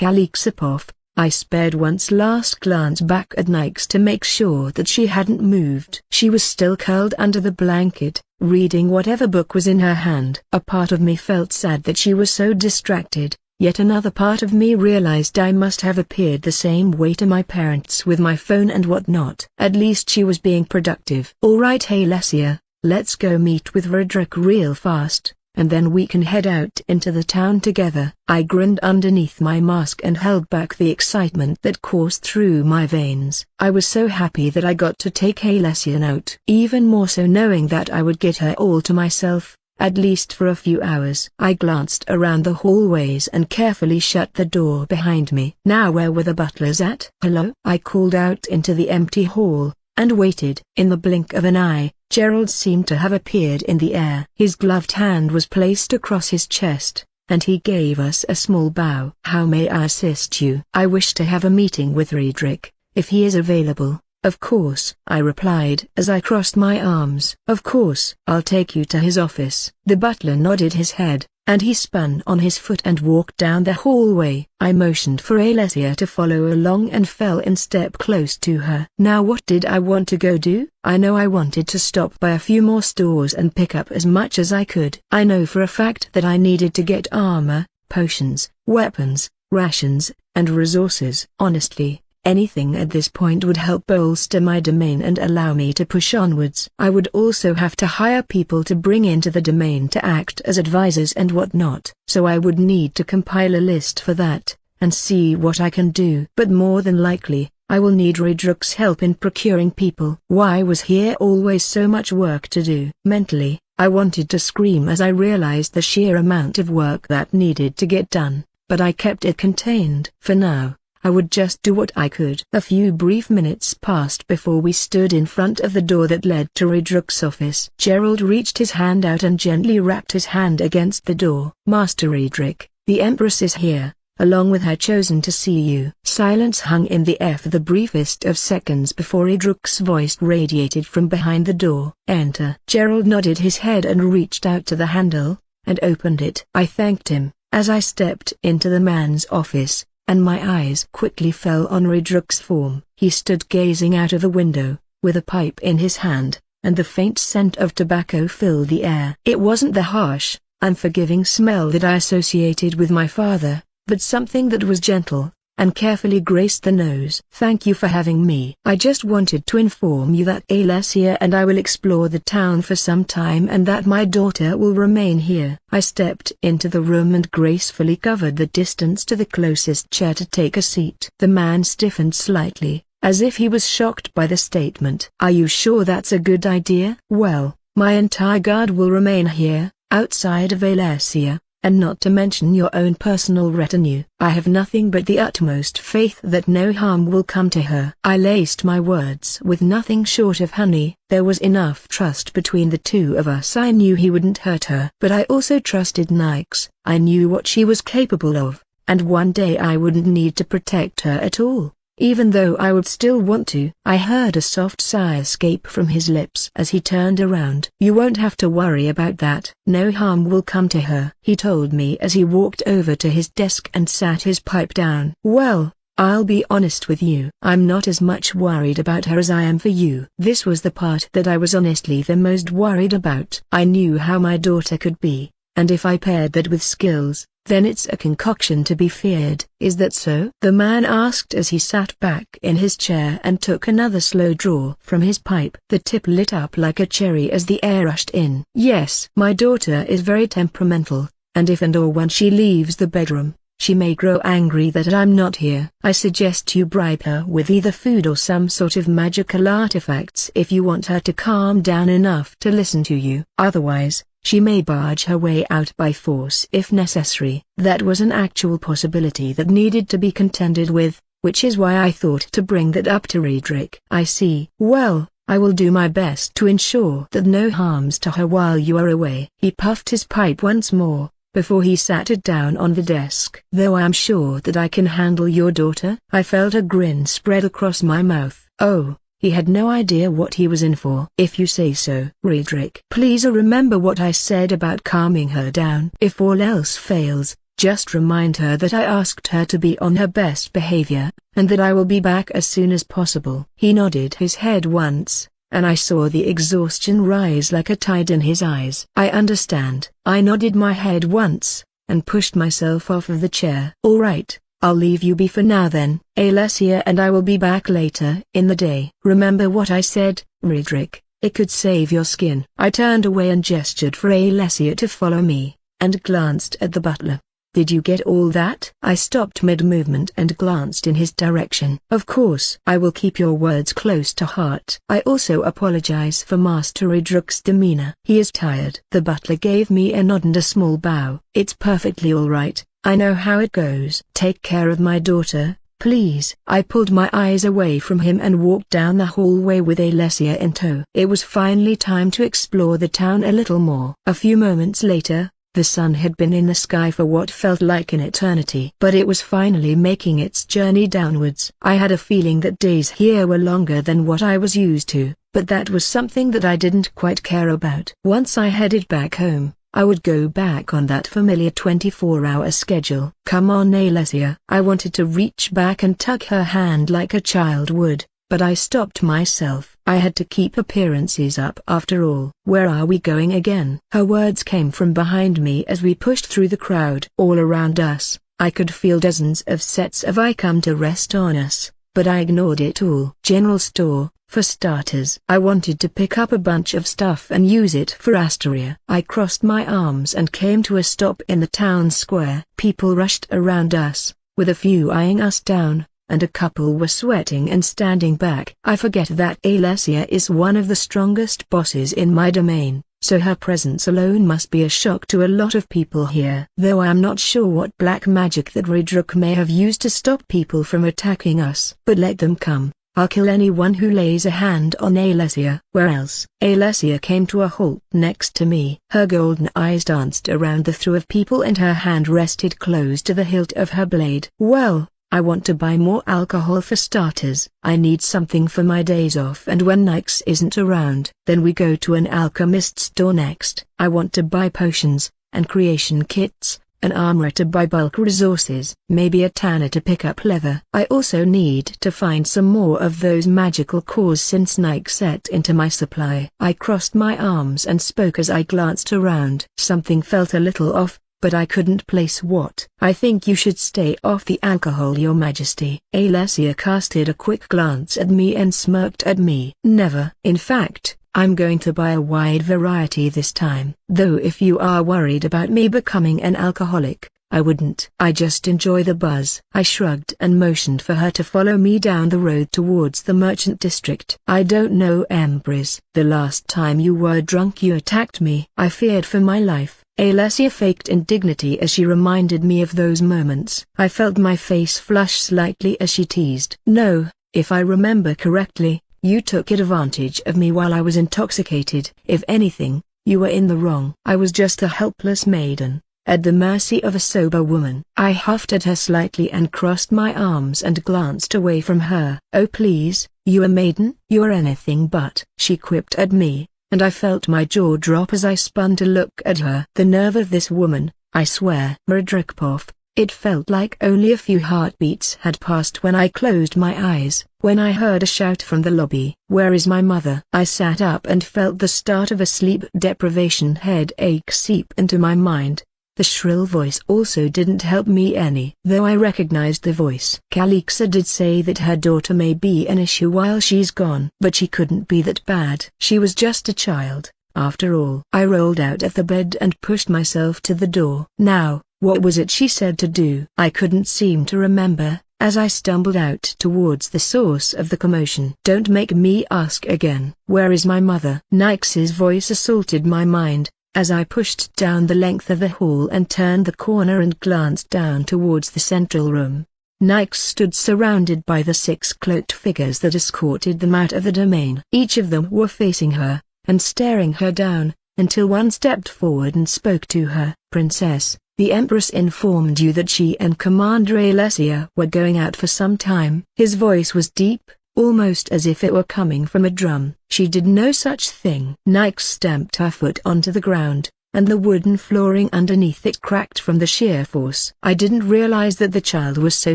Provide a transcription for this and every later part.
Kalixipov. I spared one's last glance back at Nyx to make sure that she hadn't moved. She was still curled under the blanket, reading whatever book was in her hand. A part of me felt sad that she was so distracted, yet another part of me realized I must have appeared the same way to my parents with my phone and whatnot. At least she was being productive. "Alright Alesia, let's go meet with Roderick real fast, and then we can head out into the town together." I grinned underneath my mask and held back the excitement that coursed through my veins. I was so happy that I got to take Alesia out. Even more so knowing that I would get her all to myself, at least for a few hours. I glanced around the hallways and carefully shut the door behind me. Now where were the butlers at? "Hello?" I called out into the empty hall, and waited. In the blink of an eye, Gerald seemed to have appeared in the air. His gloved hand was placed across his chest, and he gave us a small bow. "How may I assist you?" "I wish to have a meeting with Roderick, if he is available." "Of course," I replied as I crossed my arms. "Of course. I'll take you to his office." The butler nodded his head, and he spun on his foot and walked down the hallway. I motioned for Alesia to follow along and fell in step close to her. Now what did I want to go do? I know I wanted to stop by a few more stores and pick up as much as I could. I know for a fact that I needed to get armor, potions, weapons, rations, and resources. Honestly, anything at this point would help bolster my domain and allow me to push onwards. I would also have to hire people to bring into the domain to act as advisors and whatnot. So I would need to compile a list for that, and see what I can do. But more than likely, I will need Roderick's help in procuring people. Why was here always so much work to do? Mentally, I wanted to scream as I realized the sheer amount of work that needed to get done, but I kept it contained. For now, I would just do what I could. A few brief minutes passed before we stood in front of the door that led to Roderick's office. Gerald reached his hand out and gently rapped his hand against the door. "Master Roderick, the Empress is here, along with her chosen to see you." Silence hung in the air for the briefest of seconds before Roderick's voice radiated from behind the door. "Enter." Gerald nodded his head and reached out to the handle, and opened it. I thanked him, as I stepped into the man's office, and my eyes quickly fell on Roderick's form. He stood gazing out of the window, with a pipe in his hand, and the faint scent of tobacco filled the air. It wasn't the harsh, unforgiving smell that I associated with my father, but something that was gentle, and carefully graced the nose. "Thank you for having me. I just wanted to inform you that Alesia and I will explore the town for some time and that my daughter will remain here." I stepped into the room and gracefully covered the distance to the closest chair to take a seat. The man stiffened slightly, as if he was shocked by the statement. "Are you sure that's a good idea?" "Well, my entire guard will remain here, outside of Alesia, and not to mention your own personal retinue. I have nothing but the utmost faith that no harm will come to her." I laced my words with nothing short of honey. There was enough trust between the two of us. I knew he wouldn't hurt her. But I also trusted Nyx. I knew what she was capable of, and one day I wouldn't need to protect her at all. Even though I would still want to. I heard a soft sigh escape from his lips as he turned around. "You won't have to worry about that. No harm will come to her," he told me as he walked over to his desk and sat his pipe down. "Well, I'll be honest with you. I'm not as much worried about her as I am for you." This was the part that I was honestly the most worried about. I knew how my daughter could be, and if I paired that with skills, then it's a concoction to be feared. "Is that so?" the man asked as he sat back in his chair and took another slow draw from his pipe. The tip lit up like a cherry as the air rushed in. "Yes. My daughter is very temperamental, and if and or when she leaves the bedroom, she may grow angry that I'm not here. I suggest you bribe her with either food or some sort of magical artifacts if you want her to calm down enough to listen to you. Otherwise, she may barge her way out by force if necessary." That was an actual possibility that needed to be contended with, which is why I thought to bring that up to Roderick. "I see. Well, I will do my best to ensure that no harms to her while you are away." He puffed his pipe once more, before he sat it down on the desk. "Though I am sure that I can handle your daughter." I felt a grin spread across my mouth. Oh, he had no idea what he was in for. "If you say so." "Roderick, please remember what I said about calming her down. If all else fails, Just remind her that I asked her to be on her best behavior, and that I will be back as soon as possible." He nodded his head once, and I saw the exhaustion rise like a tide in his eyes. "I understand." I nodded my head once, and pushed myself off of the chair. "All right, I'll leave you be for now then. Alessia and I will be back later in the day. Remember what I said, Roderick, it could save your skin." I turned away and gestured for Alessia to follow me, and glanced at the butler. "Did you get all that?" I stopped mid-movement and glanced in his direction. "Of course. I will keep your words close to heart. I also apologize for Master Roderick's demeanor. He is tired." The butler gave me a nod and a small bow. "It's perfectly all right, I know how it goes. Take care of my daughter, please." I pulled my eyes away from him and walked down the hallway with Alessia in tow. It was finally time to explore the town a little more. A few moments later, the sun had been in the sky for what felt like an eternity. But it was finally making its journey downwards. I had a feeling that days here were longer than what I was used to, but that was something that I didn't quite care about. Once I headed back home, I would go back on that familiar 24-hour schedule. "Come on, Alessia." I wanted to reach back and tuck her hand like a child would, but I stopped myself. I had to keep appearances up after all. "Where are we going again?" Her words came from behind me as we pushed through the crowd. All around us, I could feel dozens of sets of I Come to Rest on us, but I ignored it all. "General store, for starters." I wanted to pick up a bunch of stuff and use it for Asteria. I crossed my arms and came to a stop in the town square. People rushed around us, with a few eyeing us down, and a couple were sweating and standing back. I forget that Alessia is one of the strongest bosses in my domain, so her presence alone must be a shock to a lot of people here. Though I am not sure what black magic that Roderick may have used to stop people from attacking us. But let them come. I'll kill anyone who lays a hand on Alessia. Where else? Alessia came to a halt next to me. Her golden eyes danced around the throw of people and her hand rested close to the hilt of her blade. "Well, I want to buy more alcohol for starters. I need something for my days off, and when Nyx isn't around, then we go to an alchemist store next. I want to buy potions, and creation kits, an armorer to buy bulk resources, maybe a tanner to pick up leather. I also need to find some more of those magical cores since Nyx set into my supply." I crossed my arms and spoke as I glanced around. Something felt a little off, but I couldn't place what. "I think you should stay off the alcohol, Your Majesty." Alessia casted a quick glance at me and smirked at me. "Never. In fact, I'm going to buy a wide variety this time. Though if you are worried about me becoming an alcoholic, I wouldn't. I just enjoy the buzz." I shrugged and motioned for her to follow me down the road towards the merchant district. "I don't know, Empress. The last time you were drunk you attacked me. I feared for my life." Alessia faked indignity as she reminded me of those moments. I felt my face flush slightly as she teased. "No, if I remember correctly, you took advantage of me while I was intoxicated. If anything, you were in the wrong. I was just a helpless maiden, at the mercy of a sober woman." I huffed at her slightly and crossed my arms and glanced away from her. "Oh please, you a maiden? You're anything but," she quipped at me, and I felt my jaw drop as I spun to look at her. The nerve of this woman, I swear. Roderick Poff. It felt like only a few heartbeats had passed when I closed my eyes, when I heard a shout from the lobby. "Where is my mother?" I sat up and felt the start of a sleep deprivation headache seep into my mind. The shrill voice also didn't help me any. Though I recognized the voice. Calixa did say that her daughter may be an issue while she's gone. But she couldn't be that bad. She was just a child, after all. I rolled out of the bed and pushed myself to the door. Now, what was it she said to do? I couldn't seem to remember, as I stumbled out towards the source of the commotion. "Don't make me ask again." "Where is my mother?" Nyx's voice assaulted my mind, as I pushed down the length of the hall and turned the corner and glanced down towards the central room. Nyx stood surrounded by the 6 cloaked figures that escorted them out of the domain. Each of them were facing her, and staring her down, until one stepped forward and spoke to her. "Princess, the Empress informed you that she and Commander Alessia were going out for some time." His voice was deep, almost as if it were coming from a drum. "She did no such thing." Nyx stamped her foot onto the ground, and the wooden flooring underneath it cracked from the sheer force. I didn't realize that the child was so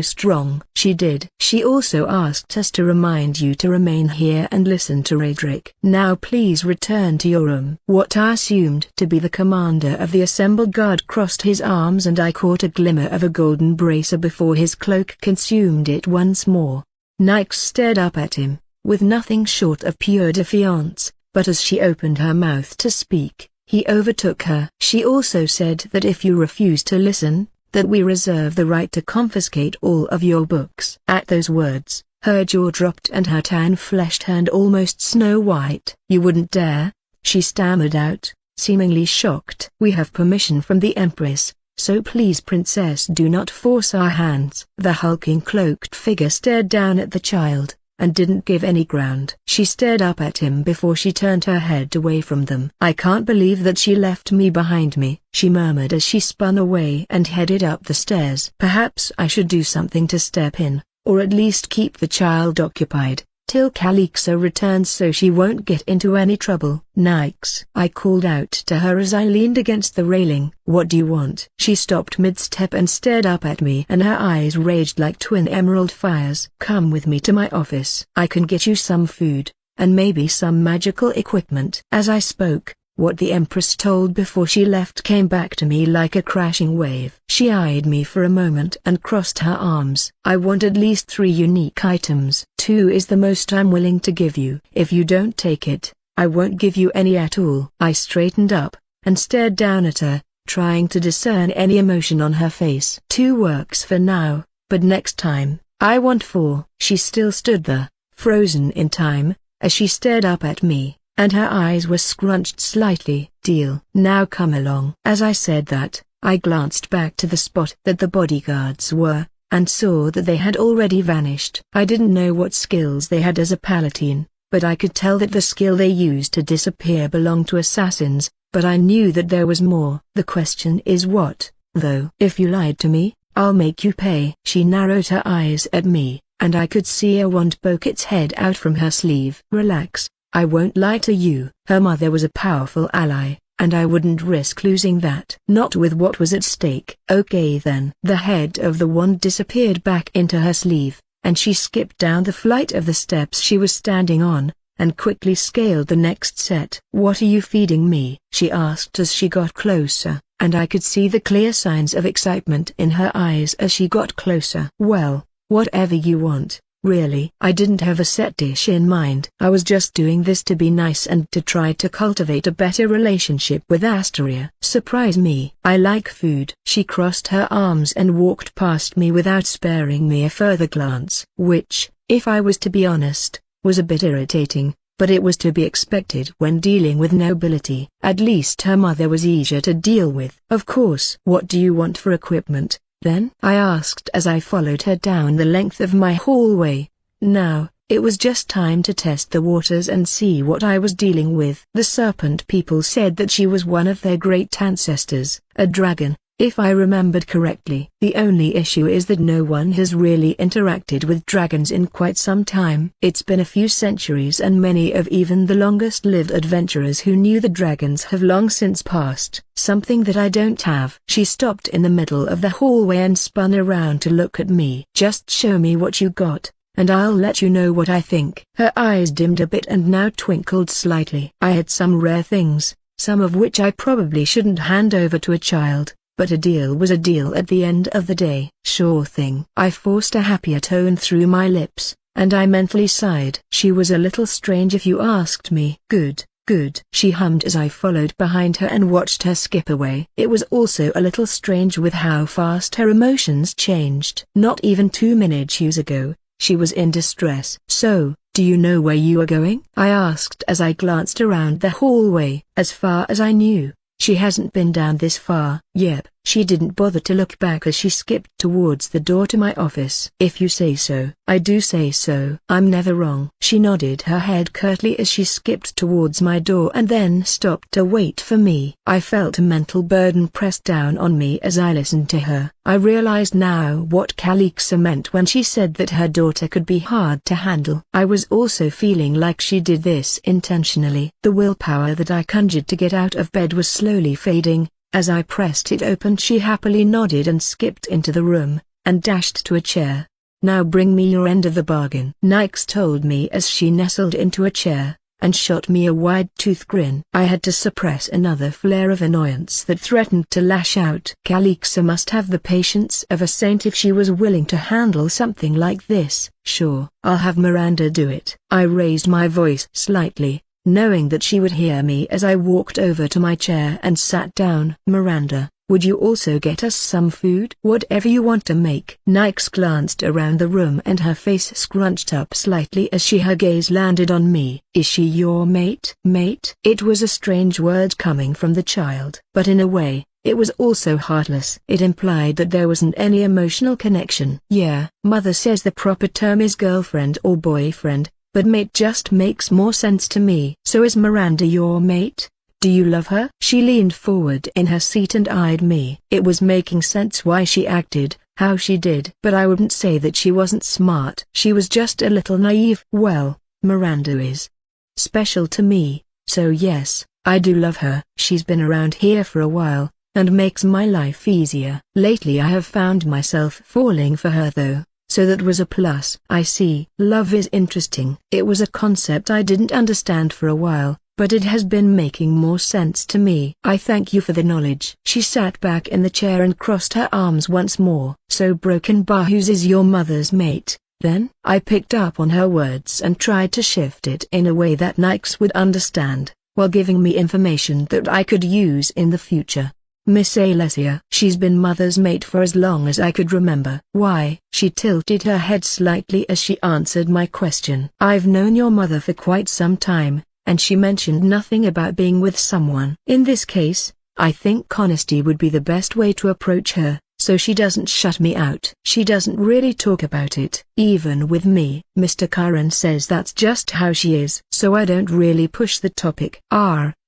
strong. She did. She also asked us to remind you to remain here and listen to Radric. Now please return to your room. What I assumed to be the commander of the assembled guard crossed his arms, and I caught a glimmer of a golden bracer before his cloak consumed it once more. Nyx stared up at him, with nothing short of pure defiance, but as she opened her mouth to speak, he overtook her. She also said that if you refuse to listen, that we reserve the right to confiscate all of your books. At those words, her jaw dropped and her tan flesh turned almost snow white. You wouldn't dare, she stammered out, seemingly shocked. We have permission from the Empress, so please princess, do not force our hands. The hulking cloaked figure stared down at the child, and didn't give any ground. She stared up at him before she turned her head away from them. I can't believe that she left me behind me, she murmured as she spun away and headed up the stairs. Perhaps I should do something to step in, or at least keep the child occupied, till Calixa returns so she won't get into any trouble. Nyx, I called out to her as I leaned against the railing. What do you want? She stopped mid-step and stared up at me, and her eyes raged like twin emerald fires. Come with me to my office. I can get you some food, and maybe some magical equipment. As I spoke, what the Empress told before she left came back to me like a crashing wave. She eyed me for a moment and crossed her arms. I want at least 3 unique items. 2 is the most I'm willing to give you. If you don't take it, I won't give you any at all. I straightened up, and stared down at her, trying to discern any emotion on her face. 2 works for now, but next time, I want 4. She still stood there, frozen in time, as she stared up at me, and her eyes were scrunched slightly. Deal. Now come along. As I said that, I glanced back to the spot that the bodyguards were, and saw that they had already vanished. I didn't know what skills they had as a paladin, but I could tell that the skill they used to disappear belonged to assassins, but I knew that there was more. The question is what, though? If you lied to me, I'll make you pay. She narrowed her eyes at me, and I could see a wand poke its head out from her sleeve. Relax. I won't lie to you. Her mother was a powerful ally, and I wouldn't risk losing that. Not with what was at stake. Okay then. The head of the wand disappeared back into her sleeve, and she skipped down the flight of the steps she was standing on, and quickly scaled the next set. What are you feeding me? She asked as she got closer, and I could see the clear signs of excitement in her eyes as she got closer. Well, whatever you want. Really, I didn't have a set dish in mind. I was just doing this to be nice and to try to cultivate a better relationship with Asteria. Surprise me. I like food. She crossed her arms and walked past me without sparing me a further glance. Which, if I was to be honest, was a bit irritating, but it was to be expected when dealing with nobility. At least her mother was easier to deal with. Of course. What do you want for equipment, then? I asked as I followed her down the length of my hallway. Now, it was just time to test the waters and see what I was dealing with. The serpent people said that she was one of their great ancestors, a dragon, if I remembered correctly. The only issue is that no one has really interacted with dragons in quite some time. It's been a few centuries, and many of even the longest-lived adventurers who knew the dragons have long since passed. Something that I don't have. She stopped in the middle of the hallway and spun around to look at me. Just show me what you got, and I'll let you know what I think. Her eyes dimmed a bit and now twinkled slightly. I had some rare things, some of which I probably shouldn't hand over to a child, but a deal was a deal at the end of the day. Sure thing. I forced a happier tone through my lips, and I mentally sighed. She was a little strange if you asked me. Good, good, she hummed as I followed behind her and watched her skip away. It was also a little strange with how fast her emotions changed. Not even 2 minutes ago, she was in distress. So, do you know where you are going? I asked as I glanced around the hallway. As far as I knew, she hasn't been down this far. Yep, She didn't bother to look back as she skipped towards the door to my office. If you say so, I do say so. I'm never wrong. She nodded her head curtly as she skipped towards my door and then stopped to wait for me. I felt a mental burden pressed down on me as I listened to her. I realized now what Calixa meant when she said that her daughter could be hard to handle. I was also feeling like she did this intentionally. The willpower that I conjured to get out of bed was slowly fading. As I pressed it open, she happily nodded and skipped into the room, and dashed to a chair. "Now bring me your end of the bargain," Nyx told me as she nestled into a chair, and shot me a wide-toothed grin. I had to suppress another flare of annoyance that threatened to lash out. Calixa must have the patience of a saint if she was willing to handle something like this. "Sure, I'll have Miranda do it." I raised my voice slightly, knowing that she would hear me as I walked over to my chair and sat down. "Miranda, would you also get us some food?" "Whatever you want to make." Nyx glanced around the room and her face scrunched up slightly as her gaze landed on me. "Is she your mate?" "Mate?" It was a strange word coming from the child, but in a way, it was also heartless. It implied that there wasn't any emotional connection. "Yeah, Mother says the proper term is girlfriend or boyfriend, but mate just makes more sense to me." "So is Miranda your mate? Do you love her?" She leaned forward in her seat and eyed me. It was making sense why she acted how she did. But I wouldn't say that she wasn't smart. She was just a little naive. "Well, Miranda is special to me, so yes, I do love her. She's been around here for a while, and makes my life easier. Lately I have found myself falling for her though. So that was a plus." "I see. Love is interesting." It was a concept I didn't understand for a while, but it has been making more sense to me. "I thank you for the knowledge." She sat back in the chair and crossed her arms once more. "So Broken Bahus is your mother's mate, then?" I picked up on her words and tried to shift it in a way that Nyx would understand, while giving me information that I could use in the future. "Miss Alessia. She's been Mother's mate for as long as I could remember." "Why?" She tilted her head slightly as she answered my question. "I've known your mother for quite some time, and she mentioned nothing about being with someone. In this case, I think honesty would be the best way to approach her, so she doesn't shut me out." "She doesn't really talk about it, even with me. Mr. Chiron says that's just how she is. So I don't really push the topic."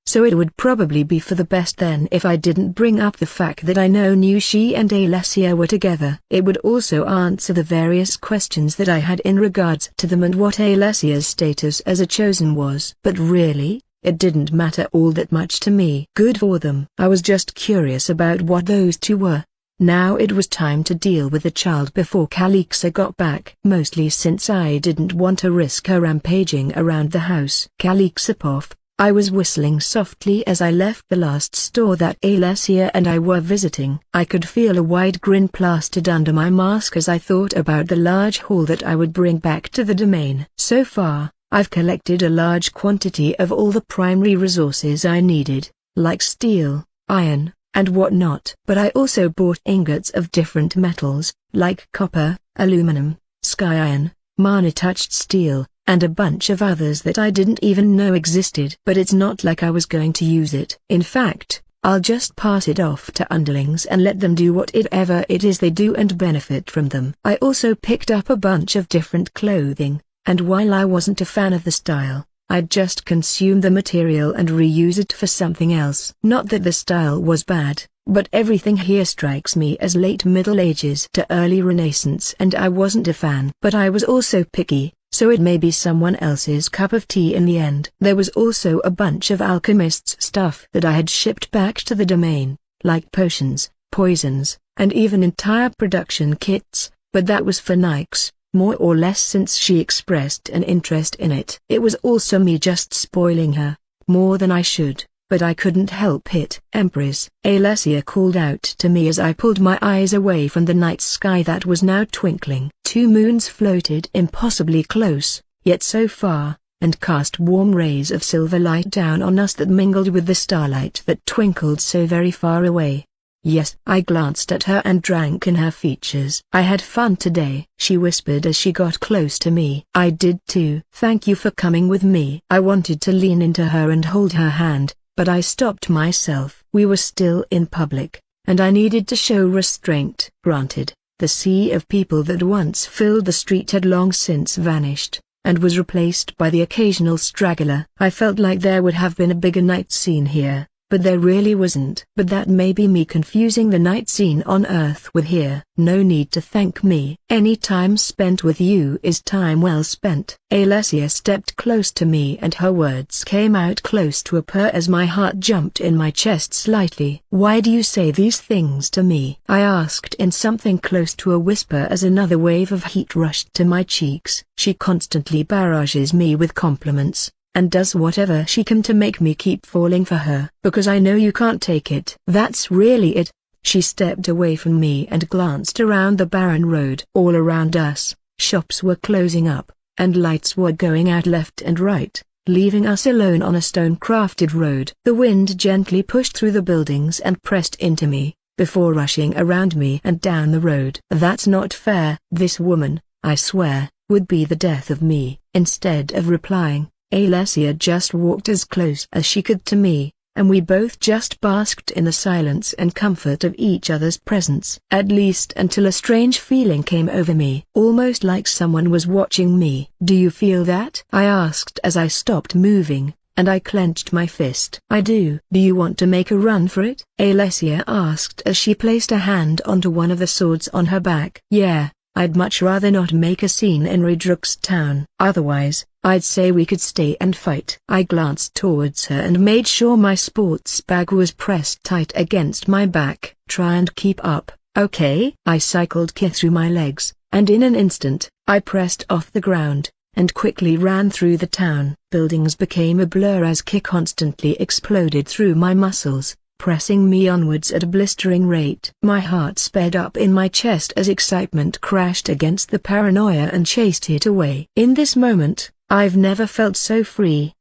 So it would probably be for the best then if I didn't bring up the fact that I knew she and Alessia were together. It would also answer the various questions that I had in regards to them and what Alessia's status as a chosen was. But really, it didn't matter all that much to me. Good for them. I was just curious about what those two were. Now it was time to deal with the child before Calixa got back. Mostly since I didn't want to risk her rampaging around the house. "Calixa Poff." I was whistling softly as I left the last store that Alessia and I were visiting. I could feel a wide grin plastered under my mask as I thought about the large haul that I would bring back to the domain. So far, I've collected a large quantity of all the primary resources I needed, like steel, iron, and whatnot. But I also bought ingots of different metals, like copper, aluminum, sky iron, mana-touched steel, and a bunch of others that I didn't even know existed. But it's not like I was going to use it. In fact, I'll just pass it off to underlings and let them do whatever it is they do and benefit from them. I also picked up a bunch of different clothing, and while I wasn't a fan of the style, I'd just consume the material and reuse it for something else. Not that the style was bad, but everything here strikes me as late Middle Ages to early Renaissance and I wasn't a fan. But I was also picky, so it may be someone else's cup of tea in the end. There was also a bunch of alchemist's stuff that I had shipped back to the domain, like potions, poisons, and even entire production kits, but that was for Nyx, more or less since she expressed an interest in it. It was also me just spoiling her, more than I should, but I couldn't help it. "Empress," Alessia called out to me as I pulled my eyes away from the night sky that was now twinkling. 2 moons floated impossibly close, yet so far, and cast warm rays of silver light down on us that mingled with the starlight that twinkled so very far away. "Yes." I glanced at her and drank in her features. "I had fun today," she whispered as she got close to me. "I did too." "Thank you for coming with me." I wanted to lean into her and hold her hand, but I stopped myself. We were still in public, and I needed to show restraint. Granted, the sea of people that once filled the street had long since vanished, and was replaced by the occasional straggler. I felt like there would have been a bigger night scene here, but there really wasn't. But that may be me confusing the night scene on Earth with here. No need to thank me. Any time spent with you is time well spent. Alessia stepped close to me and her words came out close to a purr as my heart jumped in my chest slightly. Why do you say these things to me? I asked in something close to a whisper as another wave of heat rushed to my cheeks. She constantly barrages me with compliments, and does whatever she can to make me keep falling for her. Because I know you can't take it. That's really it. She stepped away from me and glanced around the barren road. All around us, shops were closing up, and lights were going out left and right, leaving us alone on a stone-crafted road. The wind gently pushed through the buildings and pressed into me, before rushing around me and down the road. That's not fair. This woman, I swear, would be the death of me. Instead of replying, Alessia just walked as close as she could to me, and we both just basked in the silence and comfort of each other's presence. At least until a strange feeling came over me, almost like someone was watching me. Do you feel that? I asked as I stopped moving, and I clenched my fist. I do. Do you want to make a run for it? Alessia asked as she placed a hand onto one of the swords on her back. Yeah. I'd much rather not make a scene in Redrux town. Otherwise, I'd say we could stay and fight. I glanced towards her and made sure my sports bag was pressed tight against my back. Try and keep up, okay? I cycled Kith through my legs, and in an instant, I pressed off the ground, and quickly ran through the town. Buildings became a blur as Ki constantly exploded through my muscles, pressing me onwards at a blistering rate. My heart sped up in my chest as excitement crashed against the paranoia and chased it away. In this moment, I've never felt so free.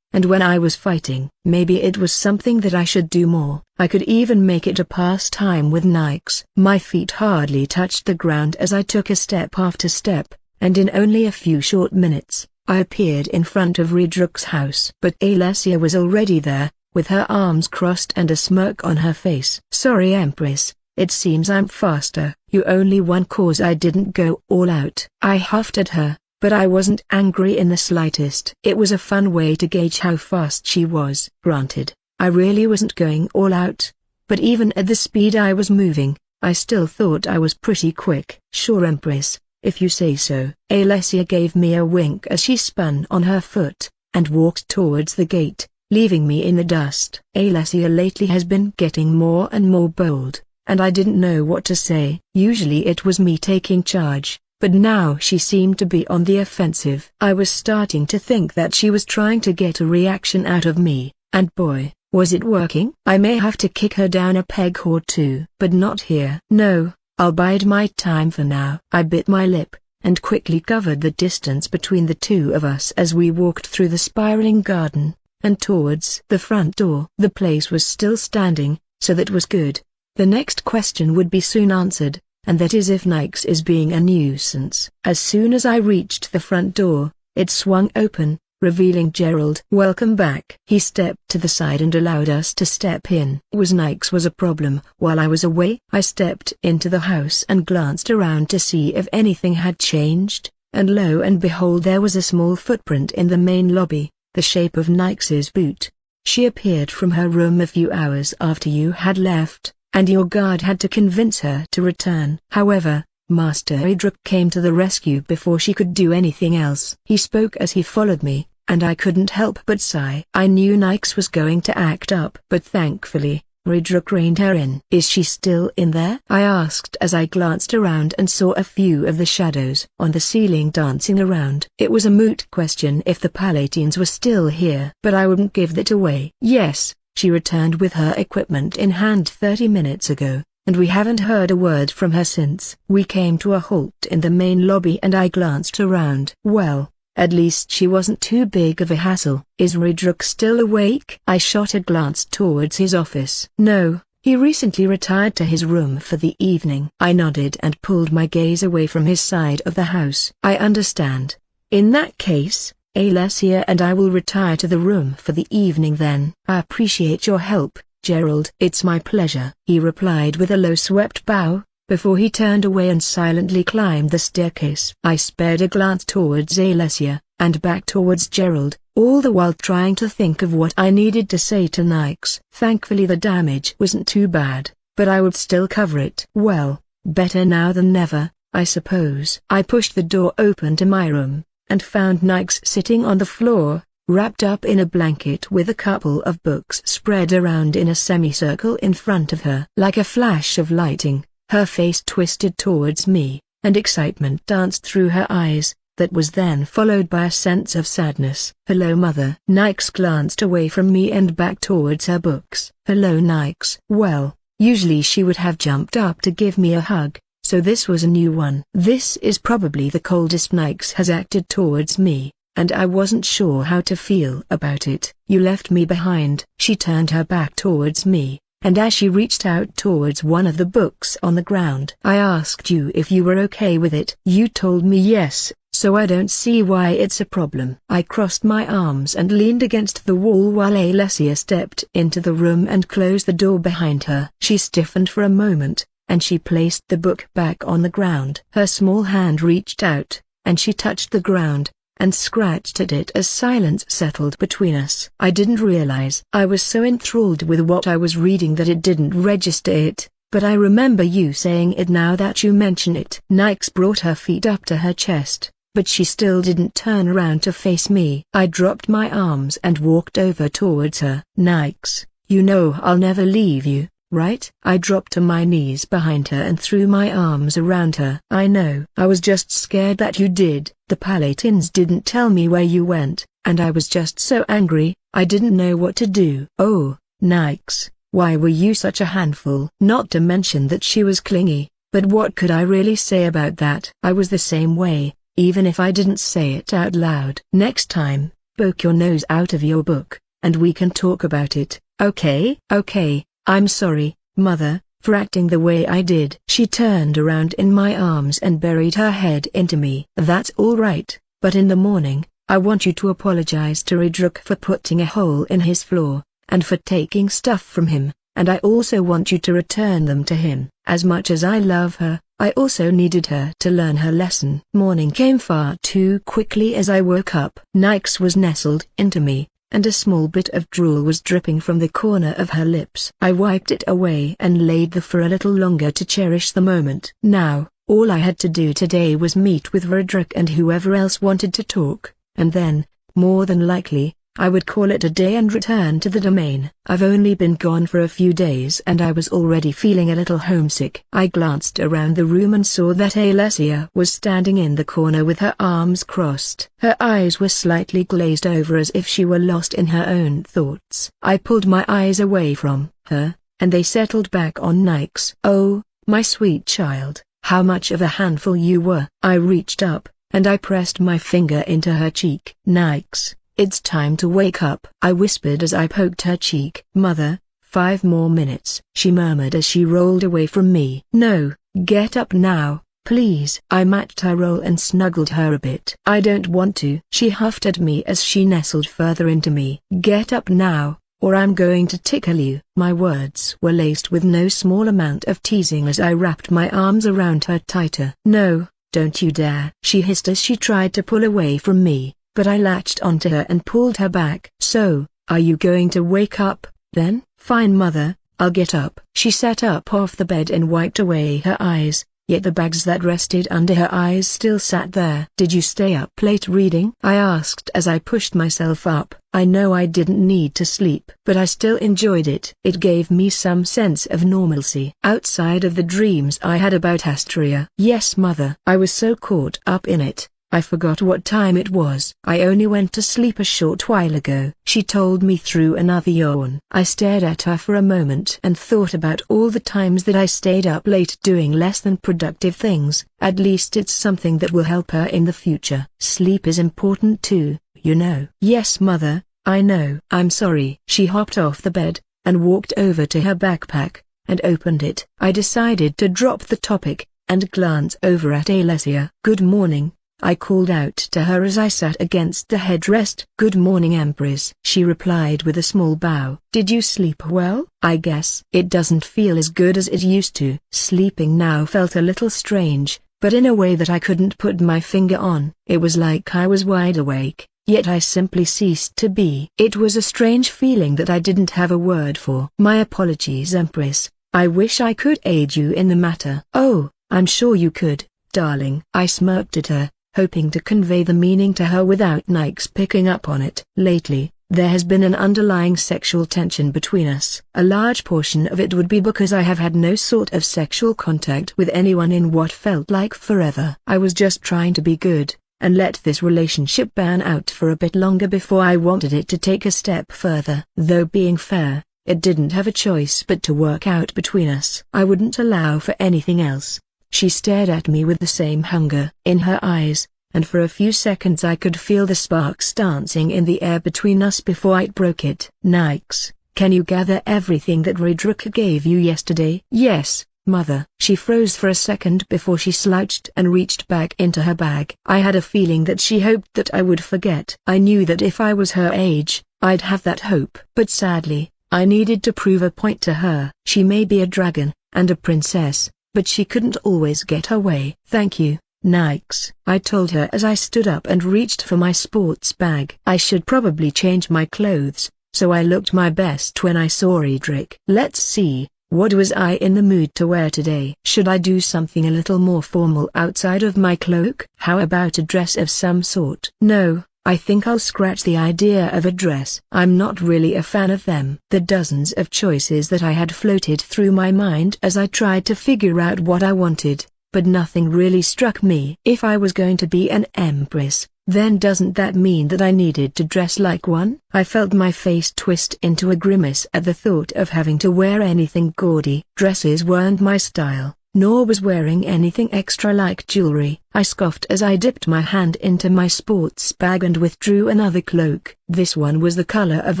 And when I was fighting, maybe it was something that I should do more. I could even make it a pastime with Nyx. My feet hardly touched the ground as I took a step after step, and in only a few short minutes, I appeared in front of Redrux house. But Alessia was already there, with her arms crossed and a smirk on her face. Sorry Empress, it seems I'm faster. You only won cause I didn't go all out. I huffed at her, but I wasn't angry in the slightest. It was a fun way to gauge how fast she was. Granted, I really wasn't going all out, but even at the speed I was moving, I still thought I was pretty quick. Sure Empress, if you say so. Alessia gave me a wink as she spun on her foot, and walked towards the gate, leaving me in the dust. Alessia lately has been getting more and more bold, and I didn't know what to say. Usually it was me taking charge, but now she seemed to be on the offensive. I was starting to think that she was trying to get a reaction out of me, and boy, was it working. I may have to kick her down a peg or two. But not here. No, I'll bide my time for now. I bit my lip, and quickly covered the distance between the two of us as we walked through the spiraling garden, and towards the front door. The place was still standing, so that was good. The next question would be soon answered, and that is if Nyx is being a nuisance. As soon as I reached the front door, it swung open, revealing Gerald. Welcome back. He stepped to the side and allowed us to step in. Was Nyx was a problem while I was away? I stepped into the house and glanced around to see if anything had changed, and lo and behold there was a small footprint in the main lobby, the shape of Nyx's boot. She appeared from her room a few hours after you had left, and your guard had to convince her to return. However, Master Redrux came to the rescue before she could do anything else. He spoke as he followed me, and I couldn't help but sigh. I knew Nyx was going to act up, but thankfully, Redrux reined her in. Is she still in there? I asked as I glanced around and saw a few of the shadows on the ceiling dancing around. It was a moot question if the Palatines were still here, but I wouldn't give that away. Yes, she returned with her equipment in hand 30 minutes ago, and we haven't heard a word from her since. We came to a halt in the main lobby and I glanced around. Well, at least she wasn't too big of a hassle. Is Redrux still awake? I shot a glance towards his office. No, he recently retired to his room for the evening. I nodded and pulled my gaze away from his side of the house. I understand. In that case, Alessia and I will retire to the room for the evening then. I appreciate your help, Gerald. "It's my pleasure," he replied with a low-swept bow, before he turned away and silently climbed the staircase. I spared a glance towards Alessia, and back towards Gerald, all the while trying to think of what I needed to say to Nyx. Thankfully the damage wasn't too bad, but I would still cover it. Well, better now than never, I suppose. I pushed the door open to my room, and found Nyx sitting on the floor, wrapped up in a blanket with a couple of books spread around in a semicircle in front of her. Like a flash of lightning, her face twisted towards me, and excitement danced through her eyes, that was then followed by a sense of sadness. "Hello, Mother." Nyx glanced away from me and back towards her books. "Hello, Nyx." Well, usually she would have jumped up to give me a hug, so this was a new one. This is probably the coldest Nyx has acted towards me, and I wasn't sure how to feel about it. "You left me behind." She turned her back towards me, and as she reached out towards one of the books on the ground, "I asked you if you were okay with it. You told me yes, so I don't see why it's a problem." I crossed my arms and leaned against the wall while Alessia stepped into the room and closed the door behind her. She stiffened for a moment, and she placed the book back on the ground. Her small hand reached out, and she touched the ground, and scratched at it as silence settled between us. I didn't realize I was so enthralled with what I was reading that it didn't register it, but I remember you saying it now that you mention it. Nyx brought her feet up to her chest, but she still didn't turn around to face me. I dropped my arms and walked over towards her. "Nyx, you know I'll never leave you, right?" I dropped to my knees behind her and threw my arms around her. "I know. I was just scared that you did. The Palatines didn't tell me where you went, and I was just so angry, I didn't know what to do." "Oh, Nyx, why were you such a handful?" Not to mention that she was clingy, but what could I really say about that? I was the same way, even if I didn't say it out loud. "Next time, poke your nose out of your book, and we can talk about it, okay?" "Okay, I'm sorry, Mother, for acting the way I did." She turned around in my arms and buried her head into me. "That's all right, but in the morning, I want you to apologize to Redruk for putting a hole in his floor, and for taking stuff from him, and I also want you to return them to him. As much as I love her, I also needed her to learn her lesson." Morning came far too quickly as I woke up. Nyx was nestled into me, and a small bit of drool was dripping from the corner of her lips. I wiped it away and laid there for a little longer to cherish the moment. Now, all I had to do today was meet with Redruk and whoever else wanted to talk, and then, more than likely, I would call it a day and return to the domain. I've only been gone for a few days and I was already feeling a little homesick. I glanced around the room and saw that Alessia was standing in the corner with her arms crossed. Her eyes were slightly glazed over as if she were lost in her own thoughts. I pulled my eyes away from her, and they settled back on Nyx. "Oh, my sweet child, how much of a handful you were." I reached up, and I pressed my finger into her cheek. "Nyx, it's time to wake up," I whispered as I poked her cheek. "Mother, 5 more minutes," she murmured as she rolled away from me. "No, get up now, please." I matched her roll and snuggled her a bit. "I don't want to." She huffed at me as she nestled further into me. "Get up now, or I'm going to tickle you." My words were laced with no small amount of teasing as I wrapped my arms around her tighter. "No, don't you dare," she hissed as she tried to pull away from me, but I latched onto her and pulled her back. "So, are you going to wake up, then?" "Fine, Mother, I'll get up." She sat up off the bed and wiped away her eyes, yet the bags that rested under her eyes still sat there. "Did you stay up late reading?" I asked as I pushed myself up. I know I didn't need to sleep, but I still enjoyed it. It gave me some sense of normalcy outside of the dreams I had about Astria. "Yes, Mother." I was so caught up in it, I forgot what time it was. "I only went to sleep a short while ago," she told me through another yawn. I stared at her for a moment and thought about all the times that I stayed up late doing less than productive things. At least it's something that will help her in the future. Sleep is important too, you know. "Yes, Mother, I know." "I'm sorry." She hopped off the bed, and walked over to her backpack, and opened it. I decided to drop the topic, and glance over at Alessia. "Good morning, I called out to her as I sat against the headrest. "Good morning, Empress," she replied with a small bow. "Did you sleep well?" "I guess it doesn't feel as good as it used to." Sleeping now felt a little strange, but in a way that I couldn't put my finger on. It was like I was wide awake, yet I simply ceased to be. It was a strange feeling that I didn't have a word for. "My apologies, Empress. I wish I could aid you in the matter." "Oh, I'm sure you could, darling." I smirked at her, hoping to convey the meaning to her without Nykes picking up on it. "Lately, there has been an underlying sexual tension between us. A large portion of it would be because I have had no sort of sexual contact with anyone in what felt like forever. I was just trying to be good, and let this relationship burn out for a bit longer before I wanted it to take a step further. Though being fair, it didn't have a choice but to work out between us. I wouldn't allow for anything else." She stared at me with the same hunger in her eyes, and for a few seconds I could feel the sparks dancing in the air between us before I broke it. "Nykes, can you gather everything that Riedrich gave you yesterday?" "Yes, Mother." She froze for a second before she slouched and reached back into her bag. I had a feeling that she hoped that I would forget. I knew that if I was her age, I'd have that hope. But sadly, I needed to prove a point to her. She may be a dragon, and a princess, but she couldn't always get her way. "Thank you, Nykes," I told her as I stood up and reached for my sports bag. I should probably change my clothes, so I looked my best when I saw Riedrich. Let's see, what was I in the mood to wear today? Should I do something a little more formal outside of my cloak? How about a dress of some sort? No, I think I'll scratch the idea of a dress. I'm not really a fan of them. The dozens of choices that I had floated through my mind as I tried to figure out what I wanted, but nothing really struck me. If I was going to be an empress, then doesn't that mean that I needed to dress like one? I felt my face twist into a grimace at the thought of having to wear anything gaudy. Dresses weren't my style, nor was wearing anything extra like jewelry. I scoffed as I dipped my hand into my sports bag and withdrew another cloak. This one was the color of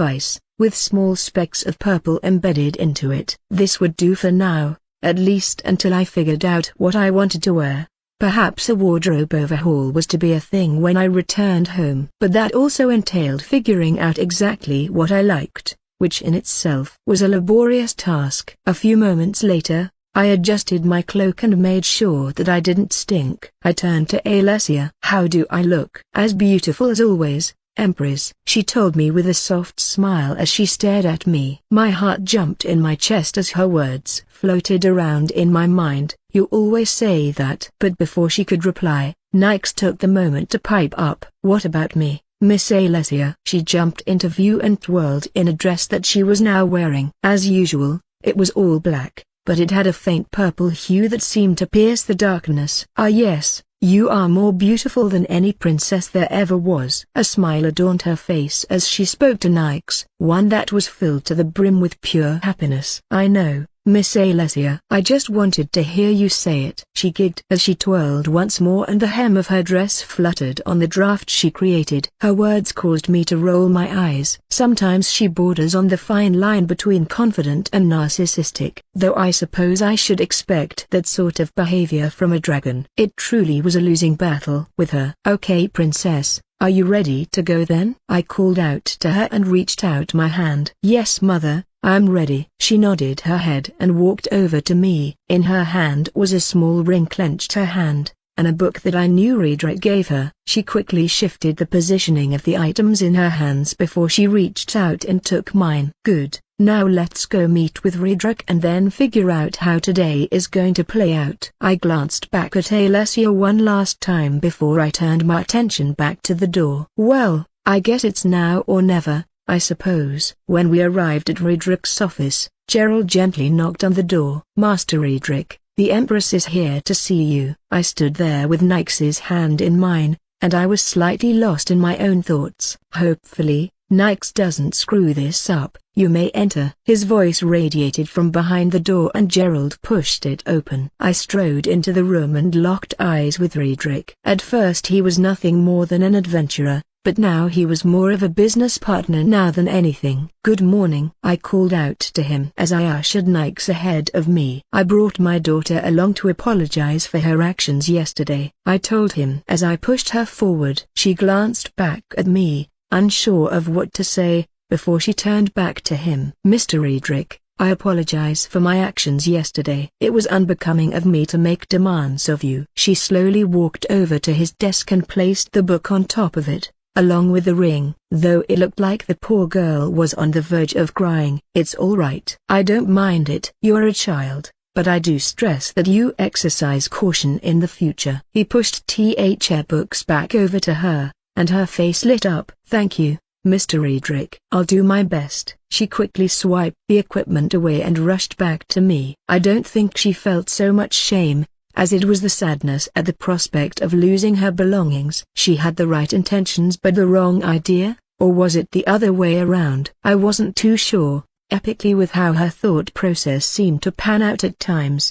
ice, with small specks of purple embedded into it. This would do for now, at least until I figured out what I wanted to wear. Perhaps a wardrobe overhaul was to be a thing when I returned home. But that also entailed figuring out exactly what I liked, which in itself was a laborious task. A few moments later, I adjusted my cloak and made sure that I didn't stink. I turned to Alessia. "How do I look?" "As beautiful as always, Empress," she told me with a soft smile as she stared at me. My heart jumped in my chest as her words floated around in my mind. "You always say that." But before she could reply, Nykes took the moment to pipe up. "What about me, Miss Alessia?" She jumped into view and twirled in a dress that she was now wearing. As usual, it was all black, but it had a faint purple hue that seemed to pierce the darkness. "Ah yes, you are more beautiful than any princess there ever was." A smile adorned her face as she spoke to Nykes, one that was filled to the brim with pure happiness. "I know, Miss Alessia. I just wanted to hear you say it." She giggled as she twirled once more and the hem of her dress fluttered on the draft she created. Her words caused me to roll my eyes. Sometimes she borders on the fine line between confident and narcissistic, though I suppose I should expect that sort of behavior from a dragon. It truly was a losing battle with her. "Okay, Princess, are you ready to go then?" I called out to her and reached out my hand. "Yes, Mother, I'm ready." She nodded her head and walked over to me. In her hand was a small ring clenched her hand, and a book that I knew Riedrich gave her. She quickly shifted the positioning of the items in her hands before she reached out and took mine. "Good, now let's go meet with Riedrich and then figure out how today is going to play out." I glanced back at Alessia one last time before I turned my attention back to the door. "Well, I guess it's now or never, I suppose." When we arrived at Riedrich's office, Gerald gently knocked on the door. "Master Riedrich, the Empress is here to see you." I stood there with Nykes's hand in mine, and I was slightly lost in my own thoughts. "Hopefully, Nykes doesn't screw this up. You may enter." His voice radiated from behind the door and Gerald pushed it open. I strode into the room and locked eyes with Riedrich. At first he was nothing more than an adventurer, but now he was more of a business partner now than anything. "Good morning," I called out to him as I ushered Nikes ahead of me. "I brought my daughter along to apologize for her actions yesterday," I told him as I pushed her forward. She glanced back at me, unsure of what to say, before she turned back to him. "Mr. Edric, I apologize for my actions yesterday. It was unbecoming of me to make demands of you." She slowly walked over to his desk and placed the book on top of it, along with the ring. Though it looked like the poor girl was on the verge of crying. "It's all right. I don't mind it. You're a child, but I do stress that you exercise caution in the future." He pushed the books back over to her, and her face lit up. "Thank you, Mr. Edric. I'll do my best." She quickly swiped the equipment away and rushed back to me. I don't think she felt so much shame, as it was the sadness at the prospect of losing her belongings. She had the right intentions but the wrong idea, or was it the other way around? I wasn't too sure, epically with how her thought process seemed to pan out at times.